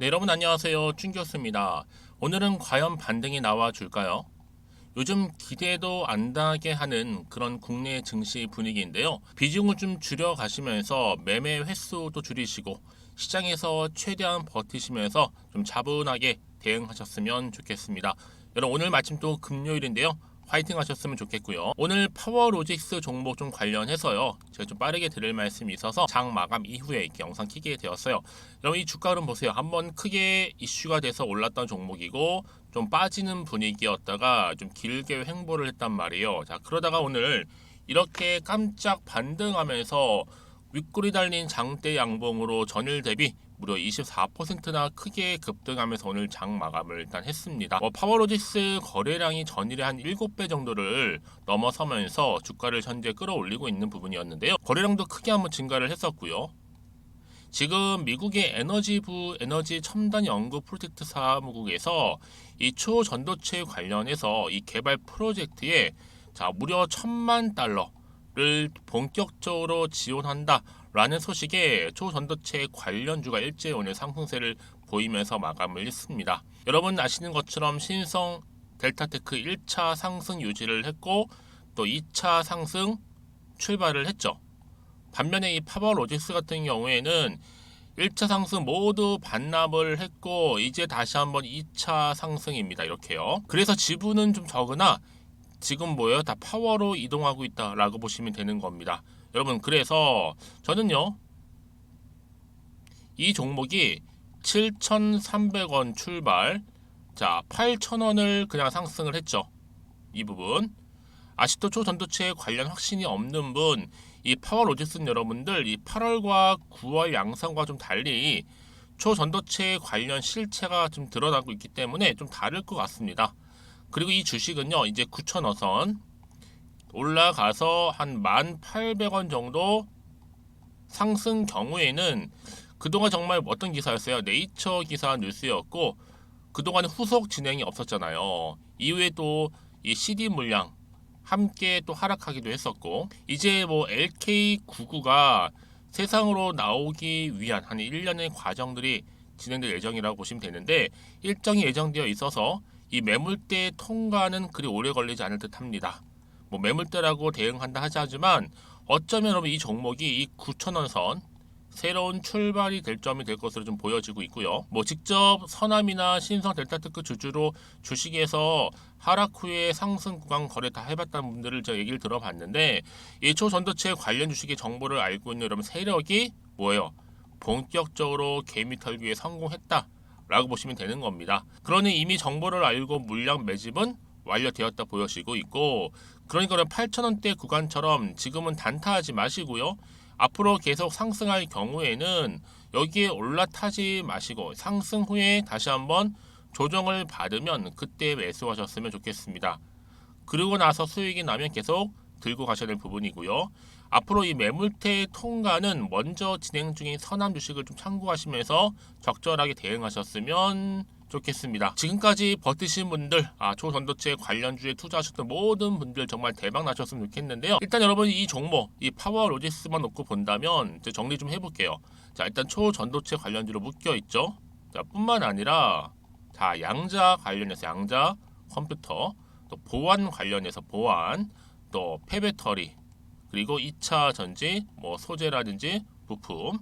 네, 여러분 안녕하세요. 춘교수입니다. 오늘은 과연 반등이 나와줄까요? 요즘 기대도 안 나게 하는 그런 국내 증시 분위기인데요. 비중을 좀 줄여가시면서 매매 횟수도 줄이시고 시장에서 최대한 버티시면서 좀 차분하게 대응하셨으면 좋겠습니다. 여러분 오늘 마침 또 금요일인데요. 화이팅 하셨으면 좋겠고요. 오늘 파워로직스 종목 좀 관련해서요. 제가 좀 빠르게 드릴 말씀이 있어서 장 마감 이후에 이렇게 영상 키게 되었어요. 여러분 이 주가 흐름 보세요. 한번 크게 이슈가 돼서 올랐던 종목이고 좀 빠지는 분위기였다가 좀 길게 횡보를 했단 말이에요. 자, 그러다가 오늘 이렇게 깜짝 반등하면서 윗골이 달린 장대 양봉으로 전일 대비 무려 24%나 크게 급등하면서 오늘 장 마감을 일단 했습니다. 파워로직스 거래량이 전일에 한 7배 정도를 넘어서면서 주가를 현재 끌어올리고 있는 부분이었는데요. 거래량도 크게 한번 증가를 했었고요. 지금 미국의 에너지부 에너지 첨단 연구 프로젝트 사무국에서 이 초전도체 관련해서 이 개발 프로젝트에 무려 1,000만 달러를 본격적으로 지원한다라는 소식에 초전도체 관련주가 일제히 오늘 상승세를 보이면서 마감을 했습니다. 여러분 아시는 것처럼 신성 델타테크 1차 상승 유지를 했고 또 2차 상승 출발을 했죠. 반면에 이 파워로직스 같은 경우에는 1차 상승 모두 반납을 했고 이제 다시 한번 2차 상승입니다. 이렇게요. 그래서 지분은 좀 적으나 지금 뭐예요? 다 파워로 이동하고 있다라고 보시면 되는 겁니다. 여러분 그래서 저는요. 이 종목이 7,300원 출발 8,000원을 그냥 상승을 했죠. 이 부분. 아직도 초전도체 관련 확신이 없는 분, 이 파워로직스는 여러분들 이 8월과 9월 양상과 좀 달리 초전도체 관련 실체가 좀 드러나고 있기 때문에 좀 다를 것 같습니다. 그리고 이 주식은요, 이제 9,000원 선 올라가서 한 1,800원 정도 상승 경우에는 그동안 정말 어떤 기사였어요? 네이처 기사 뉴스였고 그동안 후속 진행이 없었잖아요. 이후에 또 이 CD 물량 함께 또 하락하기도 했었고 이제 뭐 LK99가 세상으로 나오기 위한 한 1년의 과정들이 진행될 예정이라고 보시면 되는데 일정이 예정되어 있어서 이 매물대 통과는 그리 오래 걸리지 않을 듯 합니다. 뭐 매물대라고 대응한다 하지만 어쩌면 여러분 이 종목이 이 9,000원 선 새로운 출발이 될 점이 될 것으로 좀 보여지고 있고요. 뭐 직접 서남이나 신성 델타테크 주주로 주식에서 하락 후에 상승 구간 거래 다 해봤다는 분들을 제가 얘기를 들어봤는데 이 초전도체 관련 주식의 정보를 알고 있는 여러분 세력이 뭐예요? 본격적으로 개미 털기에 성공했다라고 보시면 되는 겁니다. 그러니 이미 정보를 알고 물량 매집은 완료되었다 보여지고 있고 그러니까 8,000원대 구간처럼 지금은 단타하지 마시고요. 앞으로 계속 상승할 경우에는 여기에 올라타지 마시고 상승 후에 다시 한번 조정을 받으면 그때 매수하셨으면 좋겠습니다. 그리고 나서 수익이 나면 계속 들고 가셔야 될 부분이고요. 앞으로 이 매물대 통과는 먼저 진행 중인 선암 주식을 좀 참고하시면서 적절하게 대응하셨으면 좋겠습니다. 지금까지 버티신 분들, 초전도체 관련주에 투자하셨던 모든 분들 정말 대박 나셨으면 좋겠는데요. 일단 여러분 이 종목, 이 파워로직스만 놓고 본다면 이제 정리 좀 해볼게요. 일단 초전도체 관련주로 묶여 있죠. 뿐만 아니라 양자 관련해서 양자 컴퓨터, 또 보안 관련해서 보안, 또 폐배터리, 그리고 2차 전지, 뭐 소재라든지 부품,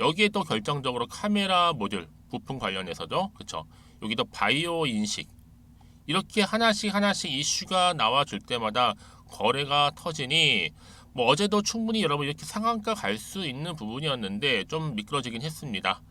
여기에 또 결정적으로 카메라 모듈 부품 관련해서죠. 그쵸? 여기도 바이오 인식 이렇게 하나씩 이슈가 나와줄 때마다 거래가 터지니 뭐 어제도 충분히 여러분 이렇게 상한가 갈 수 있는 부분이었는데 좀 미끄러지긴 했습니다.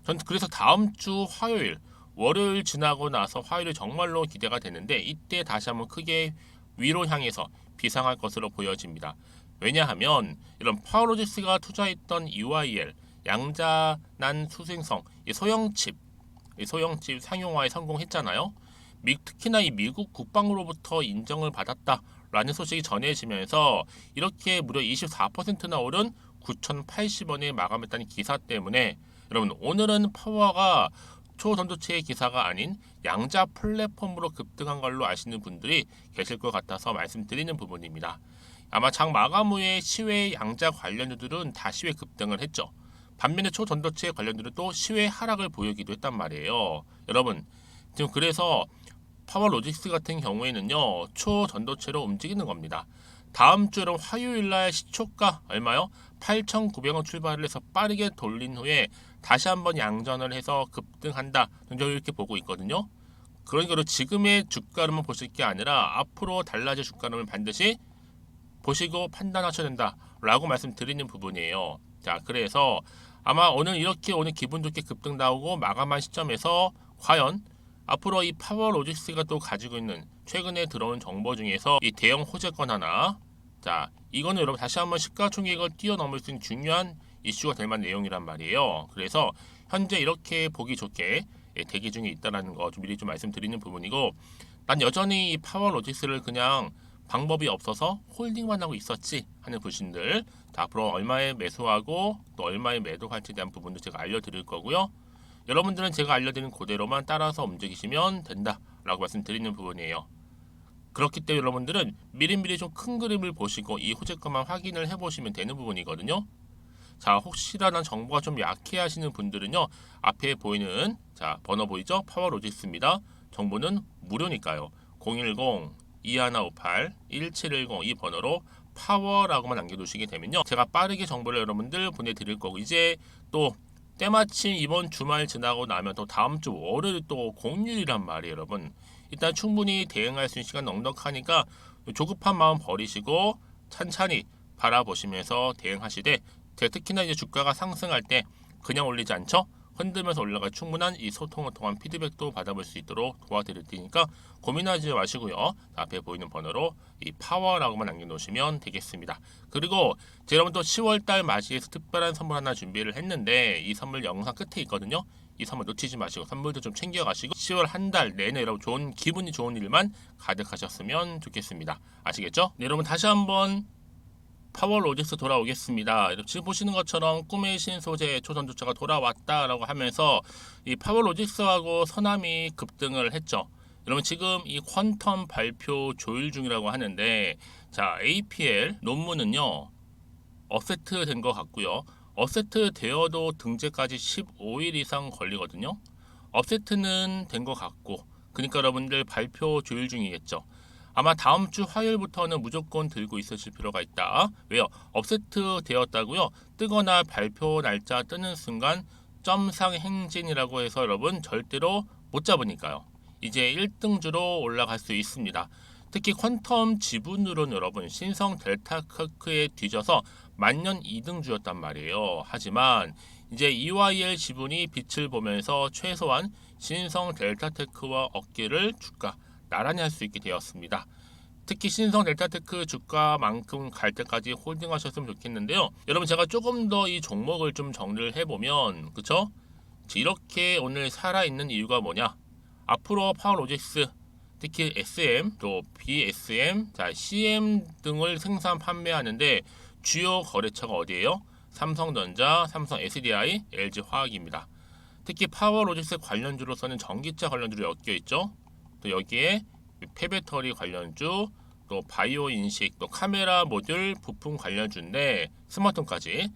전 그래서 다음 주 화요일 월요일 지나고 나서 화요일이 정말로 기대가 되는데 이때 다시 한번 크게 위로 향해서 비상할 것으로 보여집니다. 왜냐하면 이런 파워로직스가 투자했던 UIL 양자난 수생성 이 소형칩 상용화에 성공했잖아요. 특히나 이 미국 국방부로부터 인정을 받았다라는 소식이 전해지면서 이렇게 무려 24%나 오른 9,080원에 마감했다는 기사 때문에 여러분 오늘은 파워가 초전도체의 기사가 아닌 양자 플랫폼으로 급등한 걸로 아시는 분들이 계실 것 같아서 말씀드리는 부분입니다. 아마 장 마감 후에 시외 양자 관련주들은 다 시외 급등을 했죠. 반면에 초전도체 관련주는 또 시외 하락을 보이기도 했단 말이에요. 여러분 지금 그래서 파워로직스 같은 경우에는요 초전도체로 움직이는 겁니다. 다음 주 여러분 화요일날 시초가 얼마요? 8,900원 출발을 해서 빠르게 돌린 후에 다시 한번 양전을 해서 급등한다. 저는 이렇게 보고 있거든요. 그러니까 지금의 주가로만 보실 게 아니라 앞으로 달라질 주가로는 반드시 보시고 판단하셔야 된다라고 말씀드리는 부분이에요. 자, 그래서 아마 오늘 이렇게 오늘 기분 좋게 급등 나오고 마감한 시점에서 과연 앞으로 이 파워로직스가 또 가지고 있는 최근에 들어온 정보 중에서 이 대형 호재권 하나, 자 이거는 여러분 다시 한번 시가총액을 뛰어넘을 수 있는 중요한 이슈가 될 만한 내용이란 말이에요. 그래서 현재 이렇게 보기 좋게 대기 중에 있다라는 거 좀 미리 좀 말씀드리는 부분이고, 난 여전히 이 파워로직스를 그냥 방법이 없어서 홀딩만 하고 있었지 하는 분들, 자, 앞으로 얼마에 매수하고 또 얼마에 매도할지에 대한 부분도 제가 알려드릴 거고요. 여러분들은 제가 알려드린 그대로만 따라서 움직이시면 된다라고 말씀드리는 부분이에요. 그렇기 때문에 여러분들은 미리미리 좀 큰 그림을 보시고 이 호재가만 확인을 해보시면 되는 부분이거든요. 자, 혹시라도 정보가 좀 약해 하시는 분들은요, 앞에 보이는 자 번호 보이죠? 파워로직스입니다. 정보는 무료니까요. 010-2158-1710 이 번호로 파워라고만 남겨두시게 되면요, 제가 빠르게 정보를 여러분들 보내드릴 거고, 이제 또 때마침 이번 주말 지나고 나면 또 다음 주 월요일 또 공휴일이란 말이에요, 여러분. 일단 충분히 대응할 수 있는 시간 넉넉하니까 조급한 마음 버리시고 찬찬히 바라보시면서 대응하시되, 제가 특히나 이제 주가가 상승할 때 그냥 올리지 않죠? 흔들면서 올라갈 충분한 이 소통을 통한 피드백도 받아볼 수 있도록 도와드릴 테니까 고민하지 마시고요. 앞에 보이는 번호로 이 파워라고만 남겨놓으시면 되겠습니다. 그리고 제가 여러분 또 10월달 맞이해서 특별한 선물 하나 준비를 했는데 이 선물 영상 끝에 있거든요. 이 선물 놓치지 마시고 선물도 좀 챙겨가시고 10월 한 달 내내 여러분 좋은 기분이 좋은 일만 가득하셨으면 좋겠습니다. 아시겠죠? 네, 여러분 다시 한번 파워로직스 돌아오겠습니다. 지금 보시는 것처럼 꿈의 신소재 초전도체가 돌아왔다라고 하면서 이 파워로직스하고 서남이 급등을 했죠. 여러분 지금 이 퀀텀 발표 조율 중이라고 하는데, 자 APL 논문은요 어세트 된 것 같고요. 어세트 되어도 등재까지 15일 이상 걸리거든요. 업세트는 된 것 같고, 그러니까 여러분들 발표 조율 중이겠죠. 아마 다음 주 화요일부터는 무조건 들고 있으실 필요가 있다. 왜요? 업세트 되었다고요? 뜨거나 발표 날짜 뜨는 순간 점상 행진이라고 해서 여러분 절대로 못 잡으니까요. 이제 1등주로 올라갈 수 있습니다. 특히 퀀텀 지분으로는 여러분 신성 델타테크에 뒤져서 만년 2등주였단 말이에요. 하지만 이제 EYL 지분이 빛을 보면서 최소한 신성 델타테크와 어깨를 주가 나란히 할 수 있게 되었습니다. 특히 신성 델타테크 주가만큼 갈 때까지 홀딩하셨으면 좋겠는데요. 여러분 제가 조금 더 이 종목을 좀 정리를 해보면, 그쵸? 이렇게 오늘 살아있는 이유가 뭐냐? 앞으로 파워로직스, 특히 SM, 또 BSM, 자 CM 등을 생산 판매하는데 주요 거래처가 어디예요? 삼성전자, 삼성 SDI, LG화학입니다. 특히 파워로직스 관련주로서는 전기차 관련주로 엮여 있죠. 또 여기에 폐배터리 관련주, 또 바이오 인식, 또 카메라 모듈 부품 관련주인데 스마트폰까지,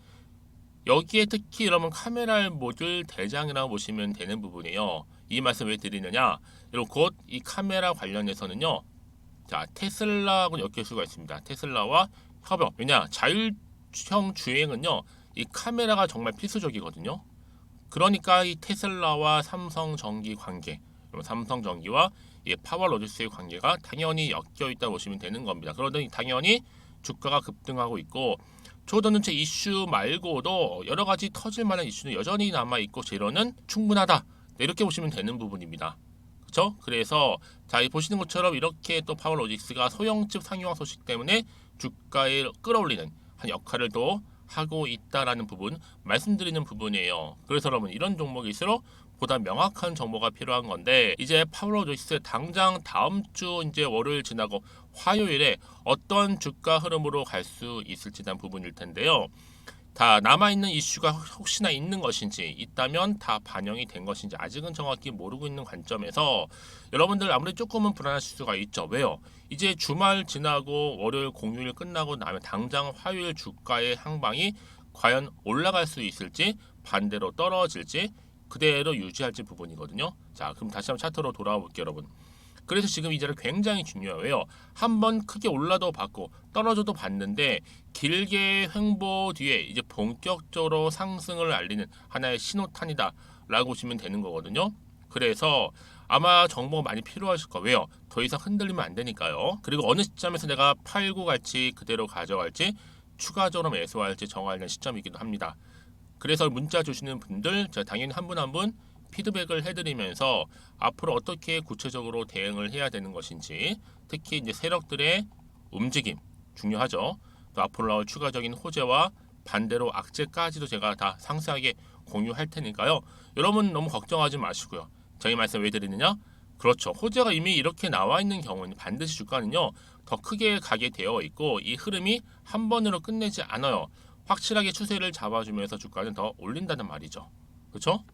여기에 특히 여러분 카메라 모듈 대장이라고 보시면 되는 부분이에요. 이 말씀 왜 드리느냐? 여러분 곧 이 카메라 관련해서는요, 자 테슬라하고 엮일 수가 있습니다. 테슬라와 협업. 왜냐? 자율형 주행은요 이 카메라가 정말 필수적이거든요. 그러니까 이 테슬라와 삼성전기 관계, 삼성전기와 파워로직스의 관계가 당연히 엮여 있다 보시면 되는 겁니다. 그러더니 당연히 주가가 급등하고 있고, 초전도체 이슈 말고도 여러 가지 터질 만한 이슈는 여전히 남아 있고 재료는 충분하다. 이렇게 보시면 되는 부분입니다. 그렇죠? 그래서 자, 이 보시는 것처럼 이렇게 또 파워로직스가 소형칩 상용화 소식 때문에 주가에 끌어올리는 한 역할을 또 하고 있다라는 부분 말씀드리는 부분이에요. 그래서 여러분 이런 종목일수록 보다 명확한 정보가 필요한 건데, 이제 파워로직스 당장 다음 주 이제 월요일 지나고 화요일에 어떤 주가 흐름으로 갈 수 있을지 대한 부분일 텐데요. 다 남아있는 이슈가 혹시나 있는 것인지, 있다면 다 반영이 된 것인지 아직은 정확히 모르고 있는 관점에서 여러분들 아무래도 조금은 불안하실 수가 있죠. 왜요? 이제 주말 지나고 월요일 공휴일 끝나고 나면 당장 화요일 주가의 항방이 과연 올라갈 수 있을지 반대로 떨어질지 그대로 유지할지 부분이거든요. 자, 그럼 다시 한번 차트로 돌아와 볼게요, 여러분. 그래서 지금 이 자리 굉장히 중요해요. 한번 크게 올라도 봤고 떨어져도 봤는데 길게 횡보 뒤에 이제 본격적으로 상승을 알리는 하나의 신호탄이다라고 보시면 되는 거거든요. 그래서 아마 정보가 많이 필요하실 거예요. 더 이상 흔들리면 안 되니까요. 그리고 어느 시점에서 내가 팔고 갈지 그대로 가져갈지 추가적으로 매수할지 정하는 시점이기도 합니다. 그래서 문자 주시는 분들 제가 당연히 한 분 한 분 피드백을 해드리면서 앞으로 어떻게 구체적으로 대응을 해야 되는 것인지, 특히 이제 세력들의 움직임 중요하죠. 또 앞으로 나올 추가적인 호재와 반대로 악재까지도 제가 다 상세하게 공유할 테니까요. 여러분 너무 걱정하지 마시고요. 저희 말씀 왜 드리느냐? 그렇죠. 호재가 이미 이렇게 나와 있는 경우는 반드시 주가는요 더 크게 가게 되어 있고 이 흐름이 한 번으로 끝내지 않아요. 확실하게 추세를 잡아주면서 주가는 더 올린다는 말이죠. 그렇죠?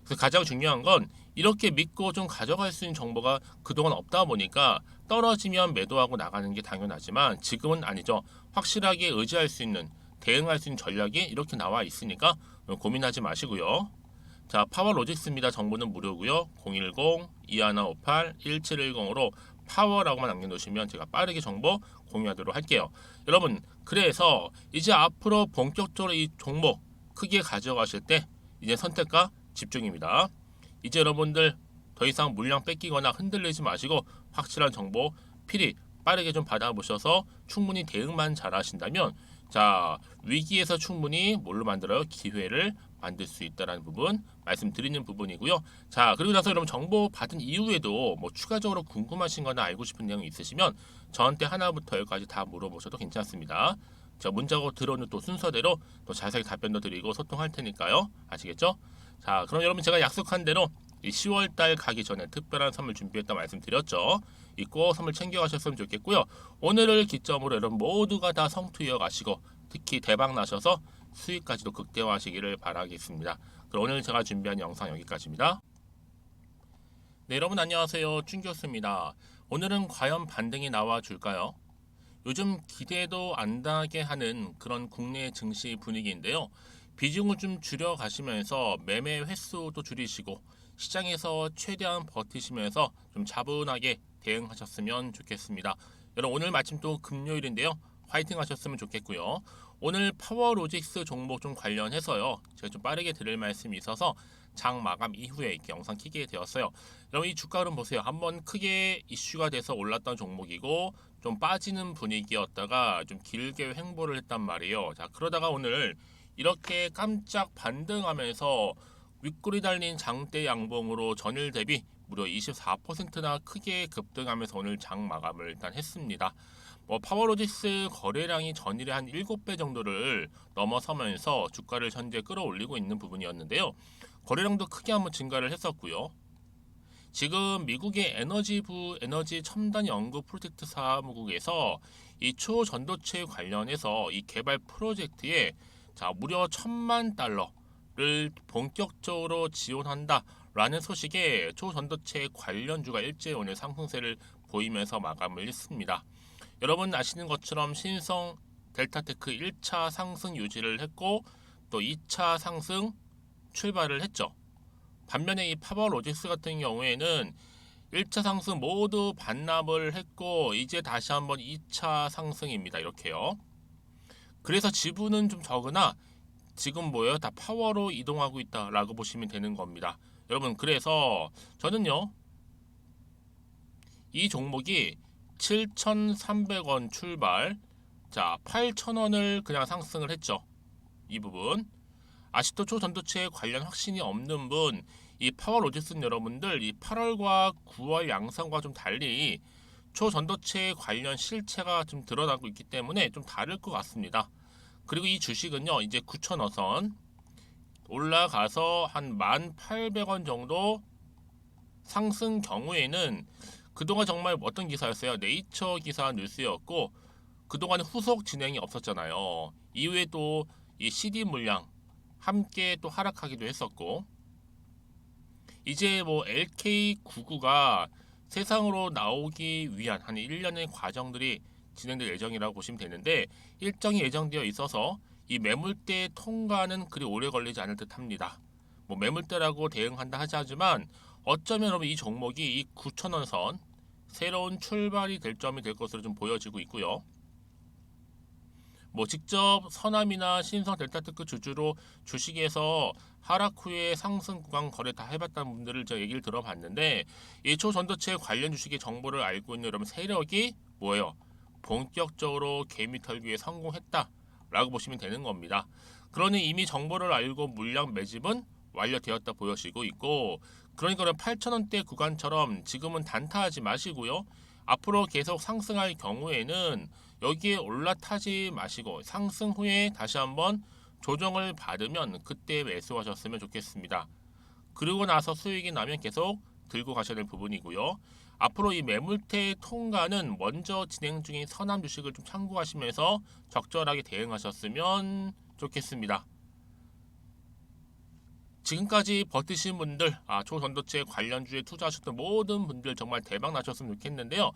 그래서 가장 중요한 건 이렇게 믿고 좀 가져갈 수 있는 정보가 그동안 없다 보니까 떨어지면 매도하고 나가는 게 당연하지만 지금은 아니죠. 확실하게 의지할 수 있는, 대응할 수 있는 전략이 이렇게 나와 있으니까 고민하지 마시고요. 자, 파워로직스입니다. 정보는 무료고요. 010-2158-1710으로 파워라고만 남겨놓으시면 제가 빠르게 정보 공유하도록 할게요. 여러분, 그래서 이제 앞으로 본격적으로 이 종목 크게 가져가실 때 이제 선택과 집중입니다. 이제 여러분들 더 이상 물량 뺏기거나 흔들리지 마시고 확실한 정보 필히 빠르게 좀 받아보셔서 충분히 대응만 잘 하신다면 자, 위기에서 충분히 뭘로 만들어요? 기회를 만들 수 있다는 부분 말씀드리는 부분이고요. 자, 그리고 나서 여러분 정보 받은 이후에도 뭐 추가적으로 궁금하신 거나 알고 싶은 내용이 있으시면 저한테 하나부터 열까지 다 물어보셔도 괜찮습니다. 자, 문자고 들어오는 또 순서대로 또 자세히 답변도 드리고 소통할 테니까요. 아시겠죠? 자, 그럼 여러분 제가 약속한 대로 이 10월달 가기 전에 특별한 선물 준비했다 말씀드렸죠. 이 꼭 선물 챙겨가셨으면 좋겠고요. 오늘을 기점으로 여러분 모두가 다 성투 이어가시고 특히 대박 나셔서 수익까지도 극대화하시기를 바라겠습니다. 그럼 오늘 제가 준비한 영상 여기까지입니다. 네, 여러분 안녕하세요. 춘교수입니다. 오늘은 과연 반등이 나와줄까요? 요즘 기대도 안 나게 하는 그런 국내 증시 분위기인데요. 비중을 좀 줄여 가시면서 매매 횟수도 줄이시고 시장에서 최대한 버티시면서 좀 차분하게 대응하셨으면 좋겠습니다. 여러분 오늘 마침 또 금요일인데요. 화이팅 하셨으면 좋겠고요. 오늘 파워로직스 종목 좀 관련해서요. 제가 좀 빠르게 드릴 말씀이 있어서 장 마감 이후에 이렇게 영상 키게 되었어요. 여러분 이 주가 흐름 보세요. 한번 크게 이슈가 돼서 올랐던 종목이고 좀 빠지는 분위기였다가 좀 길게 횡보를 했단 말이에요. 자, 그러다가 오늘 이렇게 깜짝 반등하면서 윗골이 달린 장대 양봉으로 전일 대비 무려 24%나 크게 급등하면서 오늘 장 마감을 일단 했습니다. 뭐 파워로직스 거래량이 전일에 한 7배 정도를 넘어서면서 주가를 현재 끌어올리고 있는 부분이었는데요. 거래량도 크게 한번 증가를 했었고요. 지금 미국의 에너지부 에너지 첨단 연구 프로젝트 사무국에서 이 초전도체 관련해서 이 개발 프로젝트에 자 무려 $10,000,000를 본격적으로 지원한다라는 소식에 초전도체 관련주가 일제히 오늘 상승세를 보이면서 마감을 했습니다. 여러분 아시는 것처럼 신성 델타테크 1차 상승 유지를 했고 또 2차 상승 출발을 했죠. 반면에 이 파워로직스 같은 경우에는 1차 상승 모두 반납을 했고 이제 다시 한번 2차 상승입니다. 이렇게요. 그래서 지분은 좀 적으나 지금 뭐예요? 다 파워로 이동하고 있다라고 보시면 되는 겁니다. 여러분 그래서 저는요. 이 종목이 7,300원 출발 자 8,000원을 그냥 상승을 했죠. 이 부분 아직도 초전도체 관련 확신이 없는 분 이 파워로직스 여러분들 이 8월과 9월 양상과 좀 달리 초전도체 관련 실체가 좀 드러나고 있기 때문에 좀 다를 것 같습니다. 그리고 이 주식은요 이제 9,000원 올라가서 한 1,800원 정도 상승 경우에는 그동안 정말 어떤 기사였어요? 네이처 기사 뉴스였고 그동안 후속 진행이 없었잖아요. 이후에 또 이 CD 물량 함께 또 하락하기도 했었고 이제 뭐 LK99가 세상으로 나오기 위한 한 1년의 과정들이 진행될 예정이라고 보시면 되는데 일정이 예정되어 있어서 이 매물대 통과는 그리 오래 걸리지 않을 듯합니다. 뭐 매물대라고 대응한다 하지만 어쩌면 여러분 이 종목이 이 9,000원 선 새로운 출발이 될 점이 될 것으로 좀 보여지고 있고요. 뭐 직접 서남이나 신성 델타테크 주주로 주식에서 하락 후에 상승 구간 거래 다 해봤다는 분들을 제가 얘기를 들어봤는데 이 초전도체 관련 주식의 정보를 알고 있는 여러분 세력이 뭐예요? 본격적으로 개미 털기에 성공했다라고 보시면 되는 겁니다. 그러니 이미 정보를 알고 물량 매집은 완료되었다 보여지고 있고 그러니까 8,000원대 구간처럼 지금은 단타하지 마시고요. 앞으로 계속 상승할 경우에는 여기에 올라타지 마시고 상승 후에 다시 한번 조정을 받으면 그때 매수하셨으면 좋겠습니다. 그리고 나서 수익이 나면 계속 들고 가셔야 될 부분이고요. 앞으로 이 매물대 통과는 먼저 진행 중인 선암 주식을 좀 참고하시면서 적절하게 대응하셨으면 좋겠습니다. 지금까지 버티신 분들, 초전도체 관련주에 투자하셨던 모든 분들 정말 대박 나셨으면 좋겠는데요.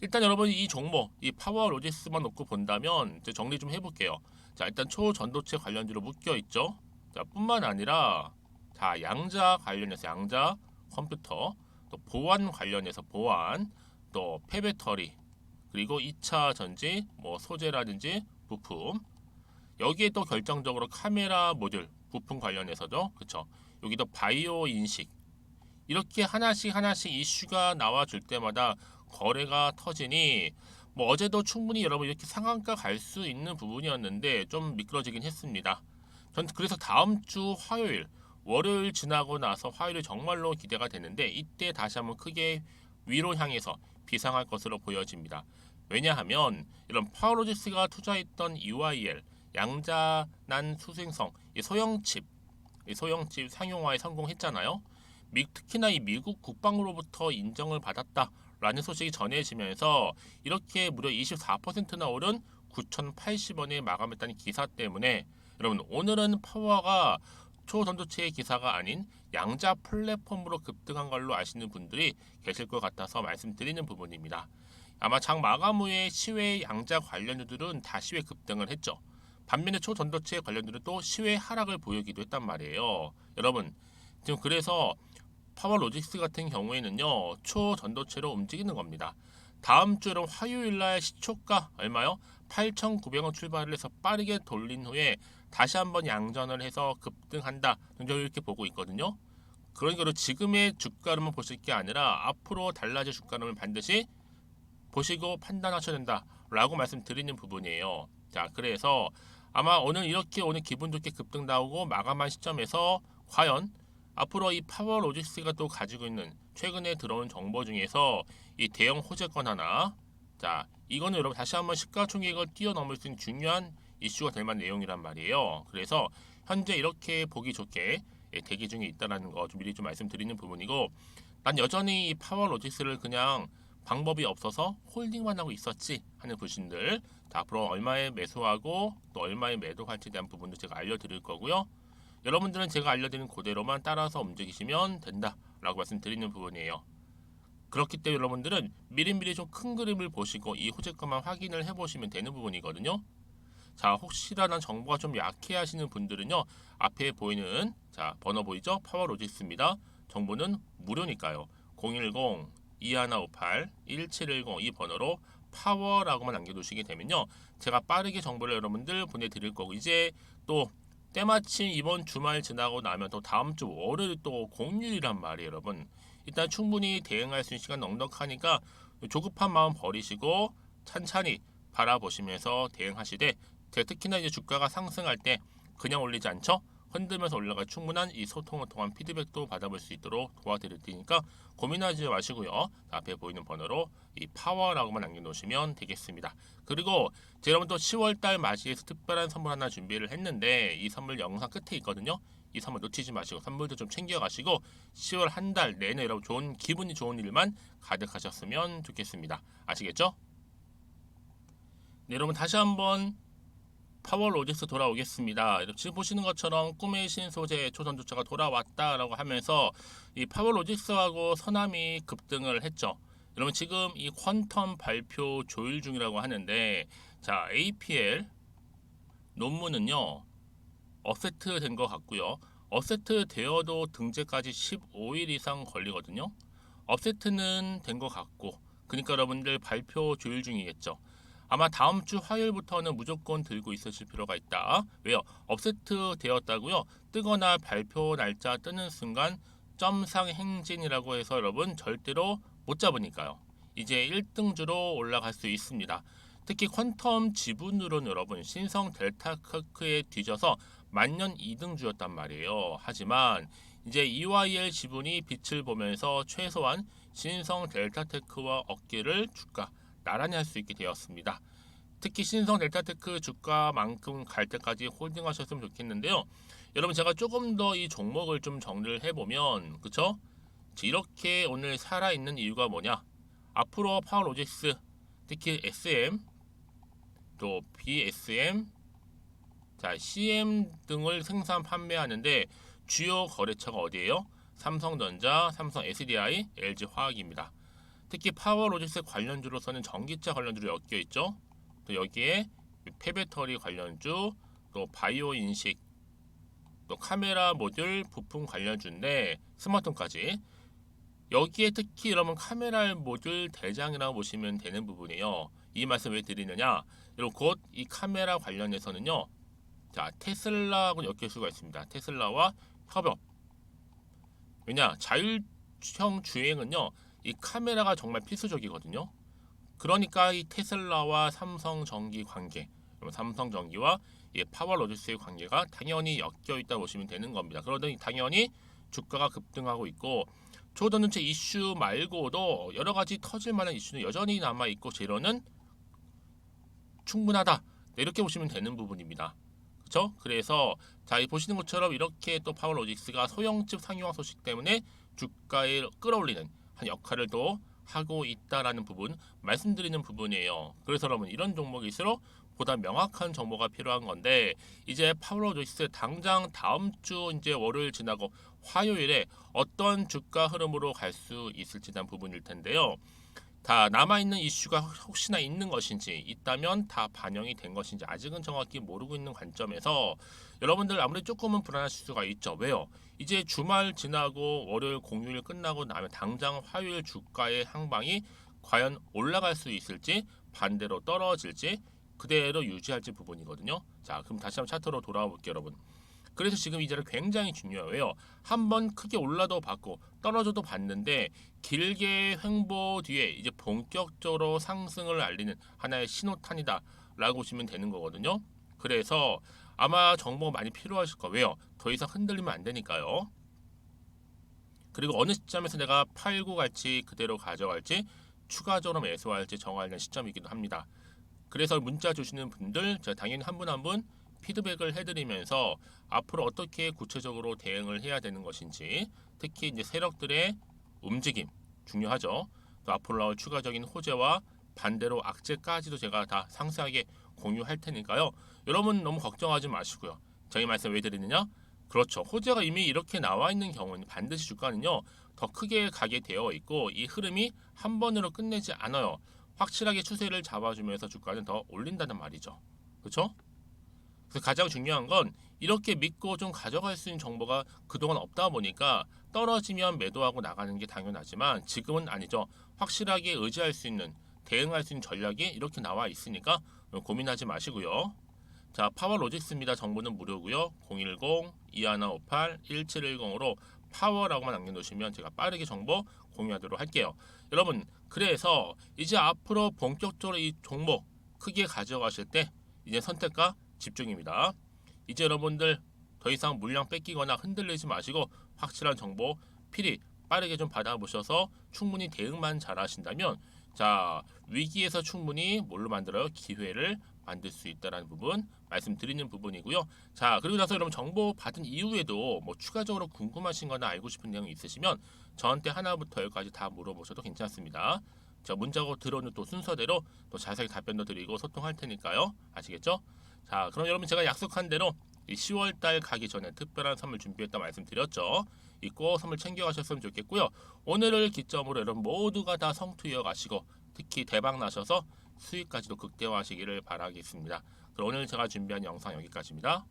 일단 여러분 이 종목, 이 파워로직스만 놓고 본다면 이제 정리 좀 해볼게요. 자, 일단 초전도체 관련주로 묶여 있죠. 자, 뿐만 아니라 자, 양자 관련해서 양자 컴퓨터, 또 보안 관련해서 보안, 또 폐배터리, 그리고 2차 전지, 뭐 소재라든지 부품, 여기에 또 결정적으로 카메라 모듈 부품 관련해서죠. 그쵸? 여기도 바이오 인식 이렇게 하나씩 이슈가 나와줄 때마다 거래가 터지니 뭐 어제도 충분히 여러분 이렇게 상한가 갈 수 있는 부분이었는데 좀 미끄러지긴 했습니다. 전 그래서 다음 주 화요일 월요일 지나고 나서 화요일이 정말로 기대가 되는데 이때 다시 한번 크게 위로 향해서 비상할 것으로 보여집니다. 왜냐하면 이런 파워로직스가 투자했던 UIL 양자난 수생성 이 소형칩 상용화에 성공했잖아요. 특히나 이 미국 국방부로부터 인정을 받았다라는 소식이 전해지면서 이렇게 무려 24%나 오른 9,080원에 마감했다는 기사 때문에 여러분 오늘은 파워가 초전도체의 기사가 아닌 양자 플랫폼으로 급등한 걸로 아시는 분들이 계실 것 같아서 말씀드리는 부분입니다. 아마 장 마감 후에 시외 양자 관련주들은 다 시외 급등을 했죠. 반면에 초전도체 관련주는 또 시외 하락을 보이기도 했단 말이에요. 여러분 지금 그래서 파워로직스 같은 경우에는요 초전도체로 움직이는 겁니다. 다음 주는 화요일날 시초가 얼마요? 8,900원 출발을 해서 빠르게 돌린 후에 다시 한번 양전을 해서 급등한다. 이렇게 보고 있거든요. 그러니까 지금의 주가름을 보실 게 아니라 앞으로 달라질 주가름을 반드시 보시고 판단하셔야 된다라고 말씀드리는 부분이에요. 자, 그래서 아마 오늘 이렇게 오늘 기분 좋게 급등 나오고 마감한 시점에서 과연 앞으로 이 파워로직스가 또 가지고 있는 최근에 들어온 정보 중에서 이 대형 호재권 하나, 자 이거는 여러분 다시 한번 시가총액을 뛰어넘을 수 있는 중요한 이슈가 될 만한 내용이란 말이에요. 그래서 현재 이렇게 보기 좋게 대기 중에 있다라는 거 좀 미리 좀 말씀드리는 부분이고, 난 여전히 이 파워로직스를 그냥 방법이 없어서 홀딩만 하고 있었지 하는 분들, 앞으로 얼마에 매수하고 또 얼마에 매도할지에 대한 부분도 제가 알려드릴 거고요. 여러분들은 제가 알려드린 그대로만 따라서 움직이시면 된다라고 말씀드리는 부분이에요. 그렇기 때문에 여러분들은 미리미리 좀 큰 그림을 보시고 이 호재가만 확인을 해보시면 되는 부분이거든요. 자, 혹시라도 정보가 좀 약해 하시는 분들은요, 앞에 보이는 자 번호 보이죠? 파워로직스입니다. 정보는 무료니까요. 010-2158-1710 이 번호로 파워라고만 남겨두시게 되면요, 제가 빠르게 정보를 여러분들 보내드릴 거고, 이제 또 때마침 이번 주말 지나고 나면 또 다음 주 월요일 또 공휴일이란 말이에요, 여러분. 일단 충분히 대응할 수 있는 시간 넉넉하니까 조급한 마음 버리시고 찬찬히 바라보시면서 대응하시되, 특히나 이제 주가가 상승할 때 그냥 올리지 않죠? 흔들면서 올라갈 충분한 이 소통을 통한 피드백도 받아볼 수 있도록 도와드릴 테니까 고민하지 마시고요. 앞에 보이는 번호로 이 파워라고만 남겨놓으시면 되겠습니다. 그리고 제가 여러분 또 10월달 맞이해서 특별한 선물 하나 준비를 했는데 이 선물 영상 끝에 있거든요. 이 선물 놓치지 마시고 선물도 좀 챙겨가시고 10월 한 달 내내 여러분 좋은 기분이 좋은 일만 가득하셨으면 좋겠습니다. 아시겠죠? 네, 여러분 다시 한번 파워로직스 돌아오겠습니다. 지금 보시는 것처럼 꿈의 신소재 초전도체가 돌아왔다라고 하면서 이 파워로직스하고 서남이 급등을 했죠. 여러분 지금 이 퀀텀 발표 조율 중이라고 하는데, 자 APL 논문은요 업세트 된 것 같고요. 업세트 되어도 등재까지 15일 이상 걸리거든요. 업세트는 된 것 같고, 그러니까 여러분들 발표 조율 중이겠죠. 아마 다음 주 화요일부터는 무조건 들고 있으실 필요가 있다. 왜요? 업세트 되었다고요? 뜨거나 발표 날짜 뜨는 순간 점상 행진이라고 해서 여러분 절대로 못 잡으니까요. 이제 1등주로 올라갈 수 있습니다. 특히 퀀텀 지분으로는 여러분 신성 델타 크크에 뒤져서 만년 2등주였단 말이에요. 하지만 이제 EYL 지분이 빛을 보면서 최소한 신성 델타테크와 어깨를 주가 나란히 할 수 있게 되었습니다. 특히 신성 델타테크 주가만큼 갈 때까지 홀딩하셨으면 좋겠는데요. 여러분 제가 조금 더 이 종목을 좀 정리를 해보면 그쵸? 이렇게 오늘 살아있는 이유가 뭐냐? 앞으로 파워로직스 특히 SM 또 BSM 자, CM 등을 생산 판매하는데 주요 거래처가 어디예요? 삼성전자, 삼성 SDI, LG화학입니다. 특히 파워로직스 관련주로서는 전기차 관련주로 엮여 있죠. 또 여기에 폐배터리 관련주, 또 바이오 인식, 또 카메라 모듈 부품 관련주인데 스마트폰까지 여기에 특히 여러분 카메라 모듈 대장이라고 보시면 되는 부분이에요. 이 말씀 왜 드리느냐? 여러분 곧 이 카메라 관련해서는요. 자, 테슬라하고 엮일 수가 있습니다. 테슬라와 협업. 왜냐? 자율형 주행은요. 이 카메라가 정말 필수적이거든요. 그러니까 이 테슬라와 삼성전기 관계, 삼성전기와 이 파워로직스의 관계가 당연히 엮여 있다 보시면 되는 겁니다. 그러더니 당연히 주가가 급등하고 있고 초전도체 이슈 말고도 여러 가지 터질 만한 이슈는 여전히 남아 있고 재료는 충분하다. 이렇게 보시면 되는 부분입니다. 그렇죠? 그래서 자, 이 보시는 것처럼 이렇게 또 파워로직스가 소형집 상용화 소식 때문에 주가에 끌어올리는 한 역할을 또 하고 있다라는 부분 말씀드리는 부분이에요. 그래서 여러분 이런 종목일수록 보다 명확한 정보가 필요한 건데 이제 파워로직스 당장 다음 주 이제 월요일 지나고 화요일에 어떤 주가 흐름으로 갈 수 있을지 대한 부분일 텐데요. 다 남아있는 이슈가 혹시나 있는 것인지 있다면 다 반영이 된 것인지 아직은 정확히 모르고 있는 관점에서 여러분들 아무래도 조금은 불안하실 수가 있죠. 왜요? 이제 주말 지나고 월요일 공휴일 끝나고 나면 당장 화요일 주가의 항방이 과연 올라갈 수 있을지 반대로 떨어질지 그대로 유지할지 부분이거든요. 자, 그럼 다시 한번 차트로 돌아와 볼게요, 여러분. 그래서 지금 이 자리 굉장히 중요해요. 한번 크게 올라도 봤고 떨어져도 봤는데 길게 횡보 뒤에 이제 본격적으로 상승을 알리는 하나의 신호탄이다라고 보시면 되는 거거든요. 그래서 아마 정보가 많이 필요하실 거예요. 더 이상 흔들리면 안 되니까요. 그리고 어느 시점에서 내가 팔고 갈지 그대로 가져갈지 추가적으로 매수할지 정할 시점이기도 합니다. 그래서 문자 주시는 분들 제가 당연히 한 분 한 분 피드백을 해드리면서 앞으로 어떻게 구체적으로 대응을 해야 되는 것인지 특히 이제 세력들의 움직임 중요하죠. 또 앞으로 나올 추가적인 호재와 반대로 악재까지도 제가 다 상세하게 공유할 테니까요. 여러분 너무 걱정하지 마시고요. 저희 말씀 왜 드리느냐? 그렇죠. 호재가 이미 이렇게 나와 있는 경우는 반드시 주가는요 더 크게 가게 되어 있고 이 흐름이 한 번으로 끝내지 않아요. 확실하게 추세를 잡아주면서 주가는 더 올린다는 말이죠. 그렇죠? 그래서 가장 중요한 건 이렇게 믿고 좀 가져갈 수 있는 정보가 그동안 없다 보니까 떨어지면 매도하고 나가는 게 당연하지만 지금은 아니죠. 확실하게 의지할 수 있는 대응할 수 있는 전략이 이렇게 나와 있으니까 고민하지 마시고요. 자, 파워로직스입니다. 정보는 무료고요. 010-2158-1710으로 파워라고만 남겨놓으시면 제가 빠르게 정보 공유하도록 할게요. 여러분 그래서 이제 앞으로 본격적으로 이 종목 크게 가져가실 때 이제 선택과 집중입니다. 이제 여러분들 더 이상 물량 뺏기거나 흔들리지 마시고 확실한 정보 필히 빠르게 좀 받아보셔서 충분히 대응만 잘 하신다면 자 위기에서 충분히 뭘로 만들어요? 기회를 만들 수 있다는 부분 말씀드리는 부분이고요. 자 그리고 나서 여러분 정보 받은 이후에도 뭐 추가적으로 궁금하신 거나 알고 싶은 내용이 있으시면 저한테 하나부터 열까지 다 물어보셔도 괜찮습니다. 자 문자고 들어오는 또 순서대로 또 자세히 답변도 드리고 소통할 테니까요. 아시겠죠? 자 그럼 여러분 제가 약속한 대로 10월달 가기 전에 특별한 선물 준비했다 말씀드렸죠. 꼭 선물 챙겨가셨으면 좋겠고요. 오늘을 기점으로 여러분 모두가 다 성투 이어가시고 특히 대박 나셔서 수익까지도 극대화하시기를 바라겠습니다. 그럼 오늘 제가 준비한 영상 여기까지입니다.